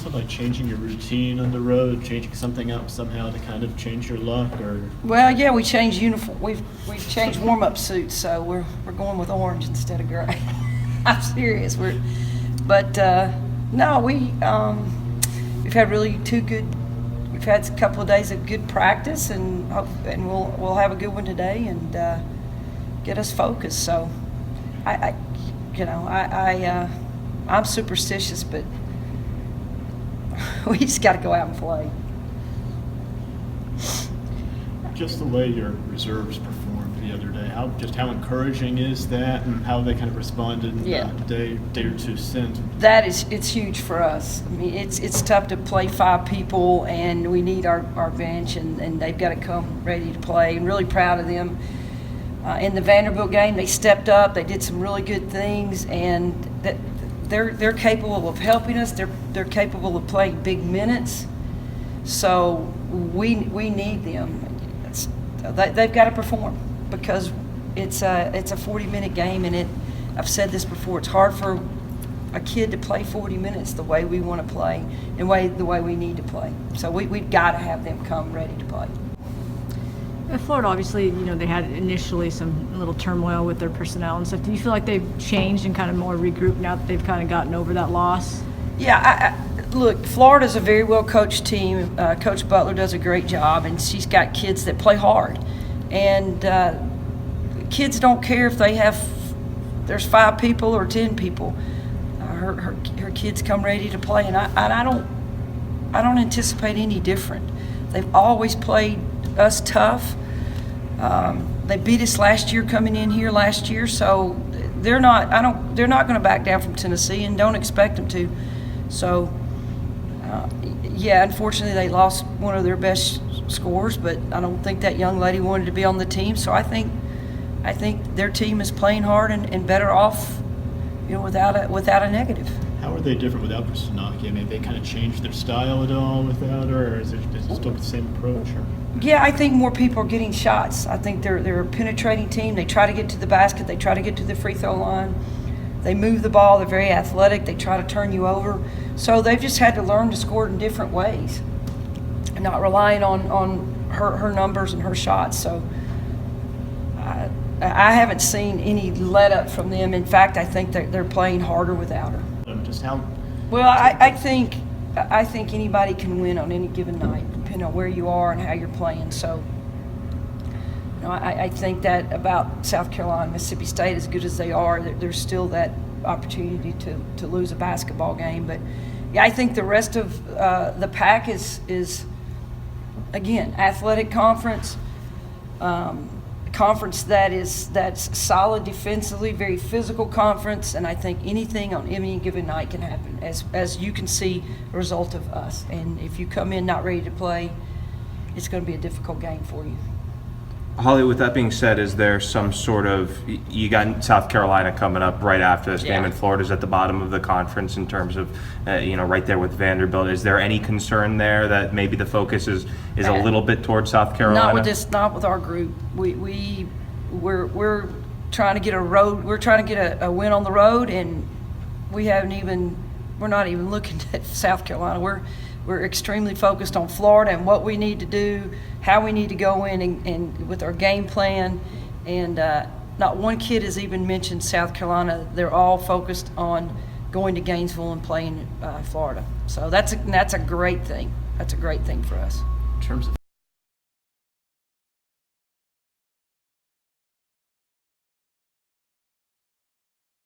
also like changing your routine on the road, changing something up somehow to kind of change your luck, or? Well, yeah, we changed uniform. We've changed warm-up suits, so we're going with orange instead of gray. I'm serious. No, we've had really We've had a couple of days of good practice, and we'll have a good one today and get us focused. So, I'm superstitious, but we just got to go out and play. Just the way your reserves performed the other day, how encouraging is that, and how they kind of responded Yeah. day or two since? It's huge for us. I mean, it's tough to play 5 people, and we need our bench, and they've got to come ready to play. And really proud of them. In the Vanderbilt game, they stepped up. They did some really good things, and they're capable of helping us. They're capable of playing big minutes. So we need them. They've got to perform, because it's a 40-minute game, and I've said this before. It's hard for a kid to play 40 minutes the way we want to play and the way we need to play. So we've got to have them come ready to play. Florida, obviously, they had initially some little turmoil with their personnel and stuff. Do you feel like they've changed and kind of more regrouped now that they've kind of gotten over that loss? Yeah, look, Florida's a very well-coached team. Coach Butler does a great job, and she's got kids that play hard. And kids don't care if there's 5 people or 10 people. Her kids come ready to play, and I don't anticipate any different. They've always played us tough. They beat us last year coming in here last year, so they're not going to back down from Tennessee, and don't expect them to. So, unfortunately they lost one of their best scorers, but I don't think that young lady wanted to be on the team. So I think their team is playing hard and better off, without a negative. How are they different without Kristanaki? I mean, they kind of changed their style at all without her, or is it still the same approach? Or? Yeah, I think more people are getting shots. I think they're a penetrating team. They try to get to the basket. They try to get to the free throw line. They move the ball. They're very athletic. They try to turn you over. So they've just had to learn to score in different ways, and not relying on her numbers and her shots. So I haven't seen any let up from them. In fact, I think they're playing harder without her. Just how? Well, I think anybody can win on any given night, depending on where you are and how you're playing. So, I think that about South Carolina, Mississippi State, as good as they are, there's still that opportunity to lose a basketball game. But yeah, I think the rest of the pack is again, athletic conference. Conference that's solid defensively, very physical conference, and I think anything on any given night can happen, as you can see a result of us. And if you come in not ready to play, it's going to be a difficult game for you. Holly, with that being said, is there some sort of, you got South Carolina coming up right after this game, and Florida's at the bottom of the conference in terms of, right there with Vanderbilt. Is there any concern there that maybe the focus is a little bit towards South Carolina? Not with our group. We're trying to get a win on the road, and we're not even looking at South Carolina. We're extremely focused on Florida and what we need to do, how we need to go in and with our game plan. And not one kid has even mentioned South Carolina. They're all focused on going to Gainesville and playing Florida. So that's a great thing. That's a great thing for us. In terms of